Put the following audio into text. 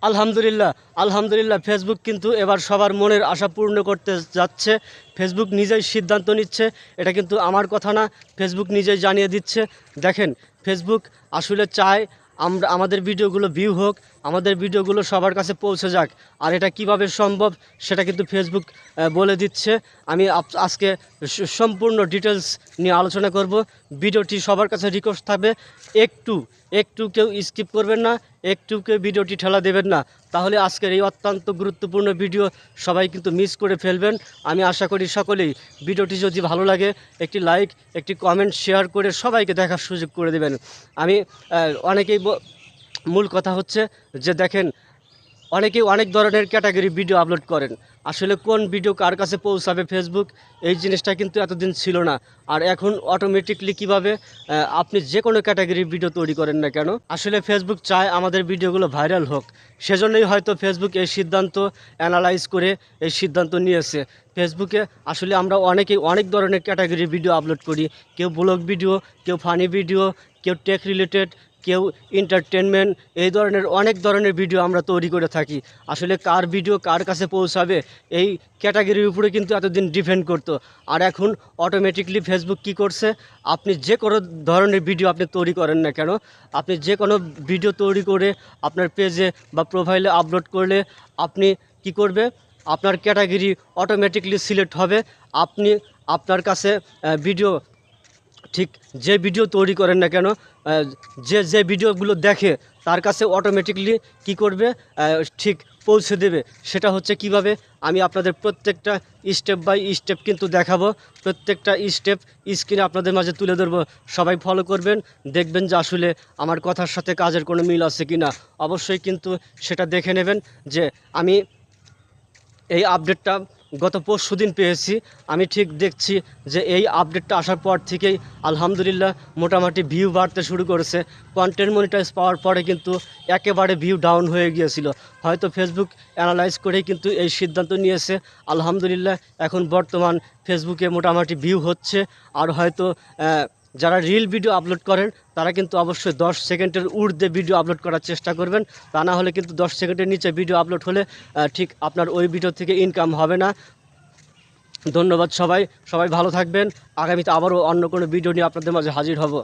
আলহামদুলিল্লাহ আলহামদুলিল্লাহ ফেসবুক কিন্তু এবার সবার মনের আশা পূর্ণ করতে যাচ্ছে। ফেসবুক নিজেই সিদ্ধান্ত নিচ্ছে, এটা কিন্তু আমার কথা না, ফেসবুক নিজেই জানিয়ে দিচ্ছে। দেখেন, ফেসবুক আসলে চায় আমাদের ভিডিওগুলো ভিউ হোক, আমাদের ভিডিওগুলো সবার কাছে পৌঁছে যাক। আর এটা কিভাবে সম্ভব সেটা কিন্তু ফেসবুক বলে দিচ্ছে। আমি আজকে সম্পূর্ণ ডিটেলস নিয়ে আলোচনা করব। ভিডিওটি সবার কাছে রিকোয়েস্ট থাকবে, একটু একটু কেউ স্কিপ করবেন না, একটু কেউ ভিডিওটি ঠেলা দেবেন না, তাহলে আজকের এই অত্যন্ত গুরুত্বপূর্ণ ভিডিও সবাই কিন্তু মিস করে ফেলবেন। আমি আশা করি সকলেই ভিডিওটি যদি ভালো লাগে একটি লাইক, একটি কমেন্ট, শেয়ার করে সবাইকে দেখার সুযোগ করে দেবেন। আমি অনেকেই মূল কথা হচ্ছে যে দেখেন, অনেকেই অনেক ধরনের ক্যাটাগরি ভিডিও আপলোড করেন। আসলে কোন ভিডিও কার কাছে পৌঁছাবে ফেসবুক, এই জিনিসটা কিন্তু এতদিন ছিল না। আর এখন অটোমেটিকলি কিভাবে আপনি যে কোনো ক্যাটাগরির ভিডিও তৈরি করেন না কেন, আসলে ফেসবুক চায় আমাদের ভিডিওগুলো ভাইরাল হোক। সেজন্যই হয়তো ফেসবুক এই সিদ্ধান্ত অ্যানালাইজ করে এই সিদ্ধান্ত নিয়েছে। ফেসবুকে আসলে আমরা অনেকেই অনেক ধরনের ক্যাটাগরির ভিডিও আপলোড করি। কেউ ব্লগ ভিডিও, কেউ ফানি ভিডিও, কেউ টেক রিলেটেড, কেউ এন্টারটেনমেন্ট, এই ধরনের অনেক ধরনের ভিডিও আমরা তৈরি করে থাকি। আসলে কার ভিডিও কার কাছে পৌঁছাবে এই ক্যাটাগরির উপরে কিন্তু এতদিন ডিপেন্ড করতো। আর এখন অটোমেটিকলি ফেসবুক কি করছে, আপনি যে কোনো ধরনের ভিডিও আপনি তৈরি করেন না কেন, আপনি যে কোনো ভিডিও তৈরি করে আপনার পেজে বা প্রোফাইলে আপলোড করলে আপনি কি করবে, আপনার ক্যাটাগরি অটোমেটিকলি সিলেক্ট হবে। আপনি আপনার কাছে ভিডিও, ঠিক যে ভিডিও তৈরি করেন না কেন, যে যে ভিডিওগুলো দেখে তার কাছে অটোমেটিকলি কি করবে, ঠিক পৌঁছে দেবে। সেটা হচ্ছে কিভাবে, আমি আপনাদের প্রত্যেকটা স্টেপ বাই স্টেপ কিন্তু দেখাবো। প্রত্যেকটা স্টেপ স্ক্রিনে আপনাদের মাঝে তুলে ধরবো। সবাই ফলো করবেন, দেখবেন যে আসলে আমার কথার সাথে কাজের কোনো মিল আছে কি না। অবশ্যই কিন্তু সেটা দেখে নেবেন যে আমি এই আপডেটটা গত পরশুদিন পেয়েছি। আমি ঠিক দেখছি যে এই আপডেটটা আসার পর থেকেই আলহামদুলিল্লাহ মোটামুটি ভিউ বাড়তে শুরু করেছে। কন্টেন্ট মনিটাইজ পাওয়ার পরে কিন্তু একেবারে ভিউ ডাউন হয়ে গিয়েছিল। হয়তো ফেসবুক অ্যানালাইজ করেই কিন্তু এই সিদ্ধান্ত নিয়েছে। আলহামদুলিল্লাহ এখন বর্তমান ফেসবুকে মোটামুটি ভিউ হচ্ছে। আর হয়তো যারা রিল ভিডিও আপলোড করেন তারা কিন্তু অবশ্যই 10 সেকেন্ডের ঊর্ধ্বে ভিডিও আপলোড করার চেষ্টা করবেন। তা না হলে কিন্তু 10 সেকেন্ডের নিচে ভিডিও আপলোড হলে ঠিক আপনার ওই ভিডিও থেকে ইনকাম হবে না। ধন্যবাদ সবাই, সবাই ভালো থাকবেন। আগামীতে আবারও অন্য কোনো ভিডিও নিয়ে আপনাদের মাঝে হাজির হব।